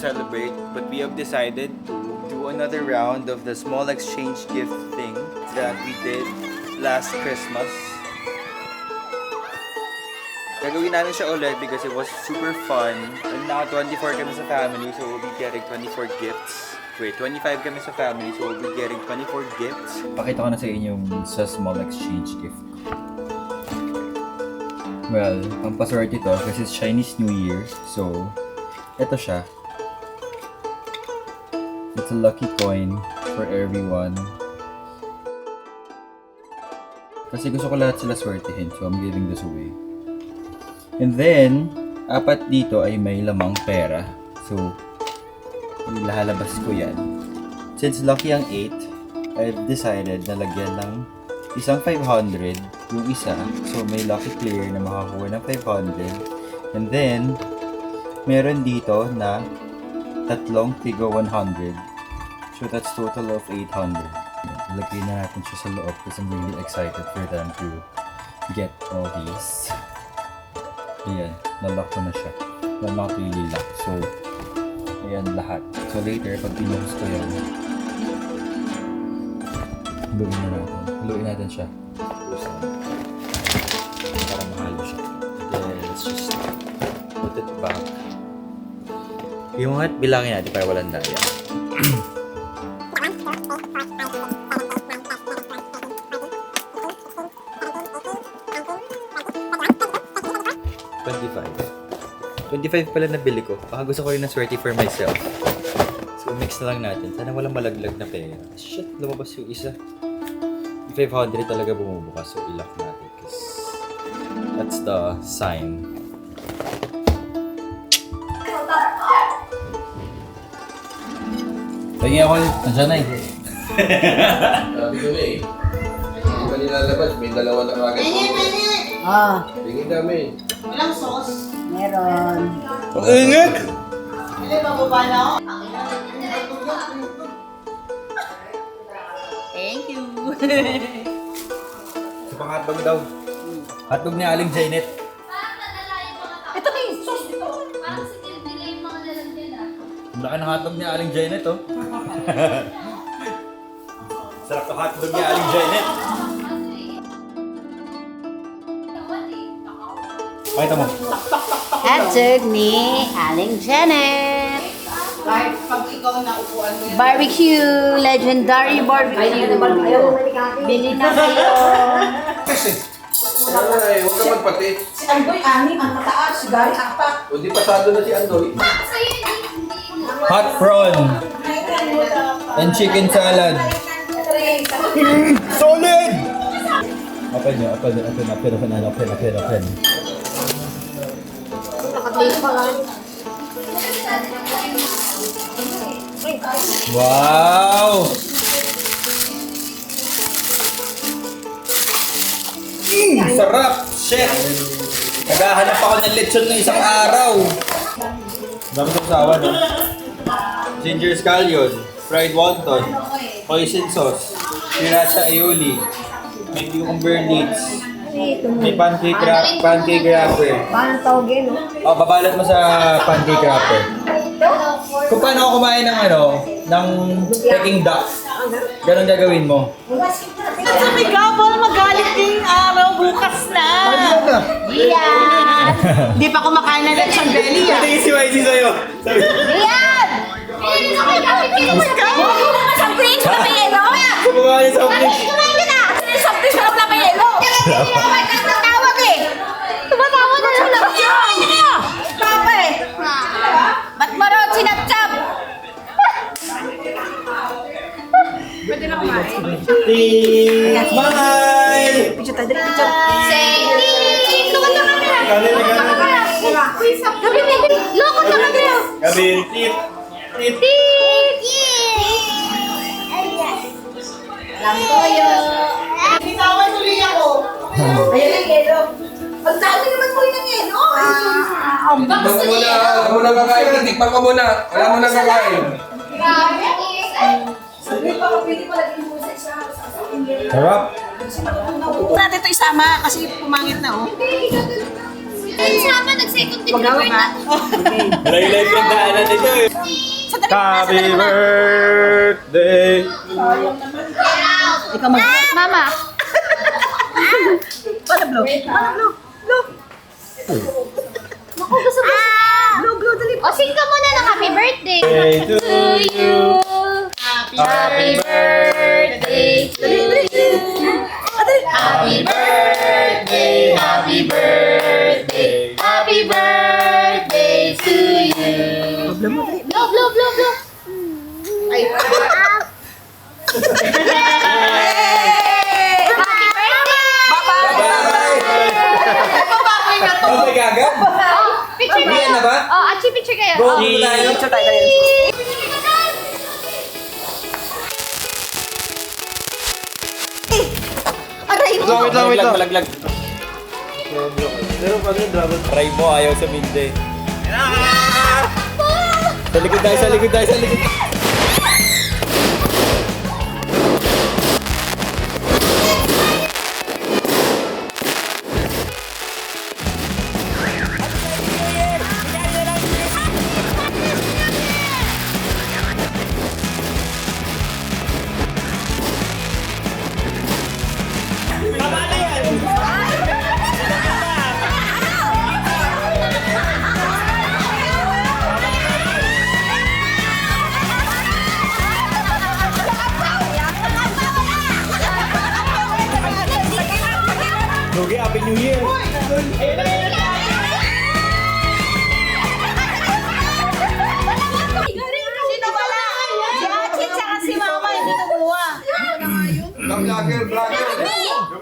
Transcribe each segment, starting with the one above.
celebrate, but we have decided to do another round of the small exchange gift thing that we did last Christmas. Gagawin namin siya ulit because it was super fun. And now 24 kami sa family, so we'll be getting 24 gifts. Wait, 25 kami sa family, so we'll be getting 24 gifts. Pakita ko na sa inyo yung sa small exchange gift. Well, ang paswerte ito kasi it's Chinese New Year, so ito siya. It's a lucky coin for everyone. Kasi gusto ko lahat sila swertihin, so I'm giving this away. And then, apat dito ay may lamang pera. So, ilalabas ko yan. Since lucky ang 8, I've decided na lagyan ng isang 500 yung isa. So, may lucky player na makakuha ng 500. And then, meron dito na tatlong tigo 100. So, that's total of 800. Lagay na natin siya sa loob because I'm really excited for them to get all these. Ayan, nalock ko na siya. Well, not really lock. So, ayan lahat. So later, pag pinuhos ko yan, haluin na natin. Haluin natin siya. Para mahalo siya. Then, let's just put it back. Yung at bilangin natin para walang daya. $25 pala nabili ko. Baka gusto ko rin ng swerte for myself. So, mix na lang natin. Sana walang malaglag na pera. Shit, lumabas yung isa. 500 talaga bumubukas. So, ilock natin. Because that's the sign. Tingin ako. Nandiyan na eh. Sabi ko na eh. Hindi ba nilalabas? May dalawa na kagad. Tingin kami. Walang sauce. Meron. Ang ingat! Hindi, bababa na ako. Thank you. Sa pang hotdog daw. Hotdog ni Aling Janet. Ito na yung sauce dito. Parang si Kilbila yung mga lalagyan ah. Ang laki ng hotdog ni Aling Janet, oh. Sarap ng hotdog ni Aling Janet. Pakita mo. Hotdog ni Aling Janet. Kahit pag ikaw naupuan mo yan. Barbecue. Legendary barbecue. Bili na kayo. Kasi, wala na eh. Huwag ka magpati. Si Andoy, anim ang mataas. Si Gary, apat. O di pasado na si Andoy. Sa'yo hindi. Hot prawn and chicken salad. Solid! Open nyo, open. Nakaplate pa lang. Wow! Sarap! Chef! Naghahanap ako ng lechon ng isang araw. Dami sa usawa, no? Ginger scallion, fried wonton, hoisin sauce, sriracha aioli, may cucumber leeks, may pancake wrapper. Paano tawagin, no? Oh, babalat mo sa pancake wrapper. Kung paano ako kumain ng ng Peking duck, ganun gagawin mo. Sa may gabal, magalit din araw, bukas na. Yan! Di pa kumakain na isang belly ah. Tingin si YC sa'yo. Sabi, Yan! Okay, kapit kayo naman ka! Something sa payelo? kumain sa office. Kumain ka na! Something sa payelo? Tumatawag eh! Tumatawag na lang lang siya! Papa eh! Ba't mo rin sinatchap? Pwede na kumain. Smile! Picture tayo, dali picture. Say, lukot na kami ah! Galing. Lukot na kami ah! Galing. Tip. Alam ko yun. Bitawan tuloy ako. Ayan ang yelo. Ang dami naman po yung yelo. Wala mo na kakain. Tikpan ka muna. Wala mo na kakain. Grabe! Sabi pa ka, pwede pala din mo sa isa. Sarap. Natin ito isama kasi pumangit na oh. Since naman, nag-second degree bird na. Live yung daanan nito eh. Happy birthday! Ikaw mag... Mama. Para blow. Para blow. Blow. Naku, gusto mo. Blow, blow, dali. O, sing ka muna ng happy birthday. Day to you. Happy birthday to you. Happy birthday, happy birthday, happy birthday to you. Blow mo, dali. Blow, blow, blow, blow. Ay. Happy birthday! Oh my God! Oh, picture Yan kayo. na ba? Oh, achi picture kayo. Go! Oh. Picture tayo. Aray mo. Wait lang. Malaglag. Try mo, ayaw sa minde. Sa likod tayo, sa likod tayo, sa likod. Lugi, Happy New Year! Sino pala? Si Achit saka si Mama, hindi kumuha. Vlogger.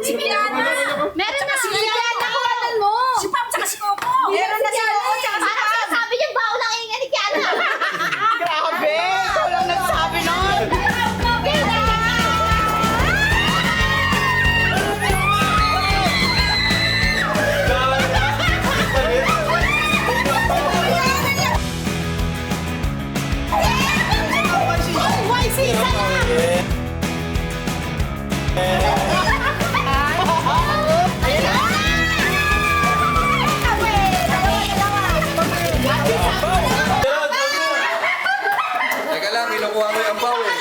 Si Piana. Meron na. Si Piana. Kawalan mo. Si Pam saka si Coco. Meron na si Coco saka si Parang Pam. sinasabi niya, baon lang ingay ni Kiana. Grabe! Ikaw lang nagsabi nun. Teka lang, kinukuha ko yung ampaw eh.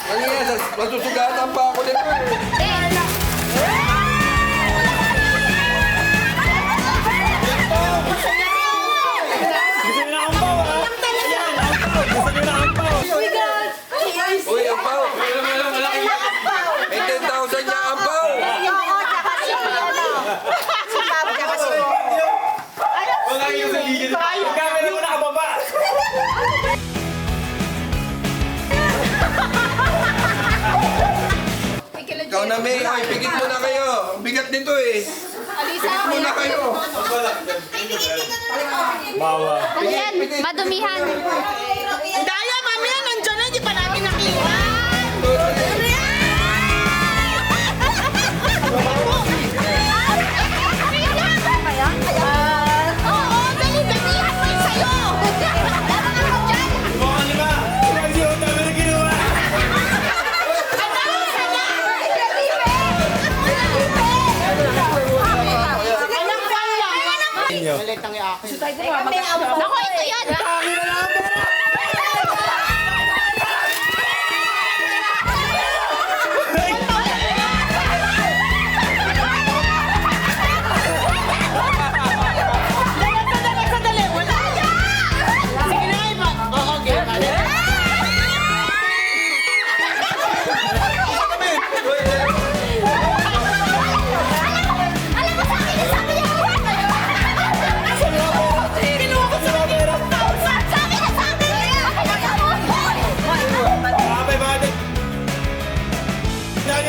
Ano yan? Masusugatan pa ako nito eh. Uy, ampaw! May 10,000 niya ampaw! Oo, tsaka si ano. Si Pam tsaka si Coco. Ikaw na, May. Ay, pigit mo na kayo. Ang bigat nito eh. Pigit mo na kayo. Ano yan? Madumihan. Daya, mamaya nandiyan na, hindi pa namin nakita. Oo, dali, dalihan mo yung sayo. Laban ako dyan. Naku, ito yan. Alam mo sa akin, sabi niya, kinuha ko sa akin. Sabi niya sa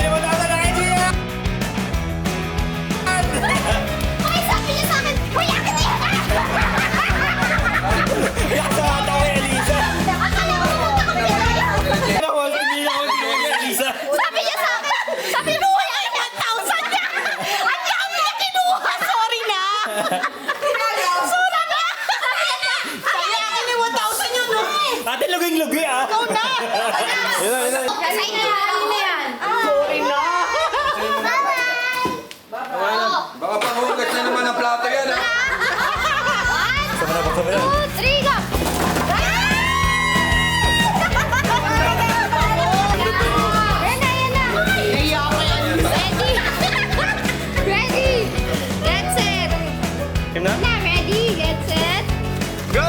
akin. Hoy, sabi niya sa akin, hoy, akin na yun. Akala ko pumunta kami dito. Sabi niya sa akin, sabi niya, hoy, ay, 1,000 niya. Ang dami niya kinuha, sorry na. Sorry na. Sabi niya, akin yung 1,000 yun, no? Ate, luging-lugi ah! Ikaw na. Kasi na, ano na yan? Sorry na. Baka panghugas na naman ang 3, go! Ayan na. Ready? Get set. Game na? Ready? Get set. Go!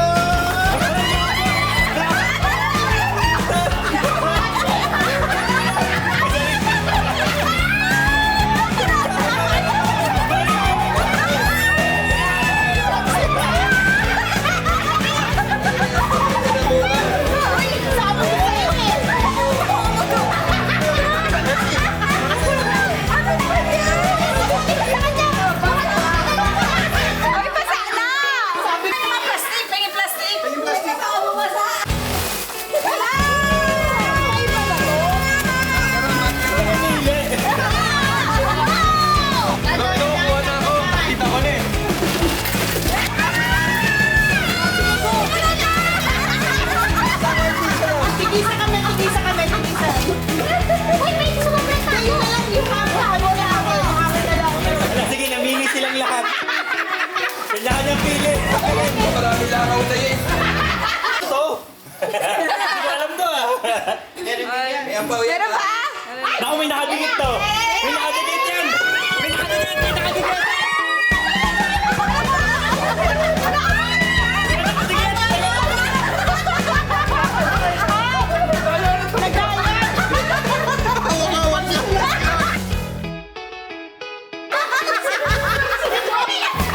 Ay, basa na! Sabi na naman plastic, pengin plastic. Ikaw bumasa. Ay, pala to. Kinukuha na ako. Kita ko na eh. Tigisa kami. Uy, may sumabit tayo. Yung hapa. Wala ako. Sige, namili silang lahat. Kailangan niyang pili. Marami lakaw na yan. Ito. Hindi ko alam to ah. May ampaw yan. Meron ba? Naku, may nakadikit to. May nakadikit yan. May nakadikit.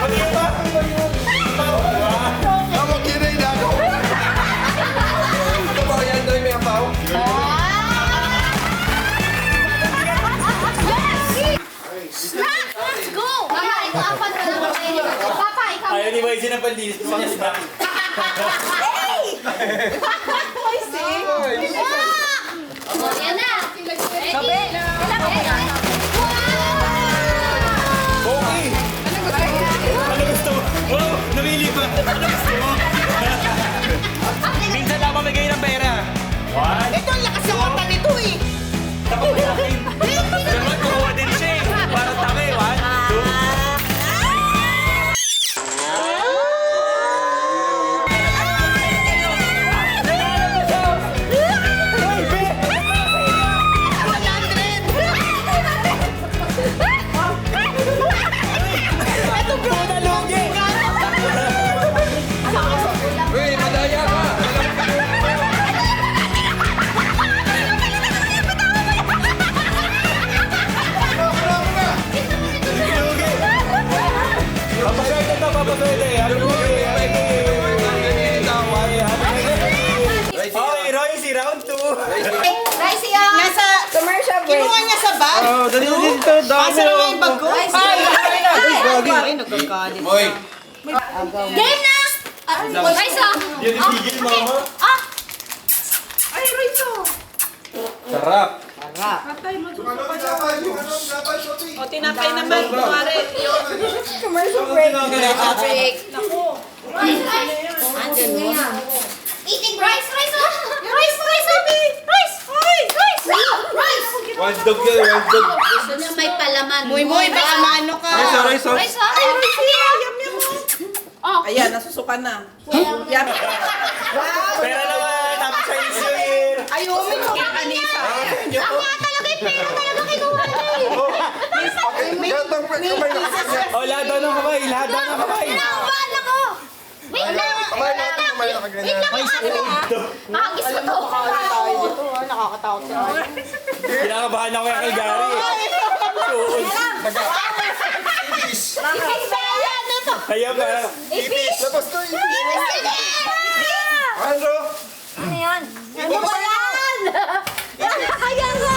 Ano yun ba? Tawag yun ay lakaw. Ano ba yan doon? May ampaw? Let's go! Mama, ito apat na lang kayo. Papa, ikaw. Ayaw ni Waisin ng pandinis. Mga snack. Yan na. Ready? Okay. Ano gusto mo? Wow, namili pa. Ano gusto mo? Minsan lang mamigay ng pera. One. Ito ang lakas ng mata nito eh. Tapos sa akin. Pero kukuha din siya eh. Para tabi. 1, 2. Uy, madaya ka. Papaswerte to, papaswerte. Happy birthday, happy birthday. Okay, Royce, round 2. Rice yan. Nasa commercial break. Kinuha niya sa bag. Oh, dali dito. Pasa na nga yung bag ko. Moy. Game na! Rice ah. Yan itigil, mama. Ay, Rizzo. Sarap. O, tinapay naman. Kumari. Commercial break. Break. Eating rice, rice ah. Rice, rice ah. Rice, rice, rice. Rice. Wild dog yan, wild dog. Gusto niya may palaman. Muy, baka maano ka. Rice, rice, oh. Rice ah. Ay, Rizzo. Yum, yum. Oh. Ayan, nasusukan na. Yum. Pera naman, happy Chinese New Year. Ay, umi ko. Kanisa. Ang talaga yung pera talaga kinuha niya. Oh, lahat daw ng kamay, lahat daw ng kamay. Kinakabahan ako. Wait lang. Wait lang. Makagis ko to. Nakakatakot siya. Kinakabahan ako kay Gary. Ipis ba yan? Ito. Kaya ba? Ipis. Labas to. Ipis. Ano? Ano yan? Ano ba yan? Ayan mo.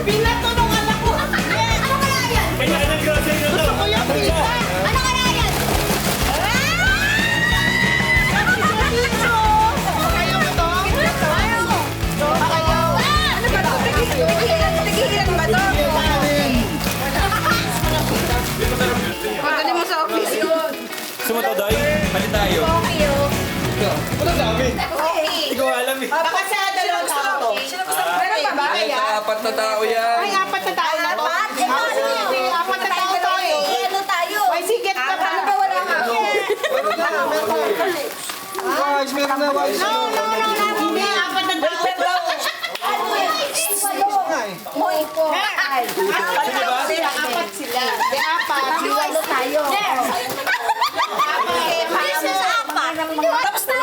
Binato nung anak ko. Ano kaya yan? Kanya-kanyang grocery na to. Ano siya? Ano kaya yan? Ayaw mo to? Ayaw mo. Ayaw. Ano ba ito? Tigilan ba to? Pagdali mo sa office yun. Gusto mo to, Doy? Palit tayo. Okay, oh. Wala dami. Okay. Hindi ko alam eh. Baka sa dalawang tao to. Meron pa ba? Apat na tao yan. Ay, apat na tao na to. Apat? Ito, ano wise, meron na wise. No. Hindi, apat na tao. Hoy, Apat sila. Di apat. walo tayo. Tapos na.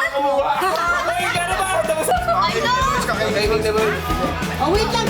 Ay, gano'n ba? Tapos na. I know. Kakainin naman. Oh, wait lang.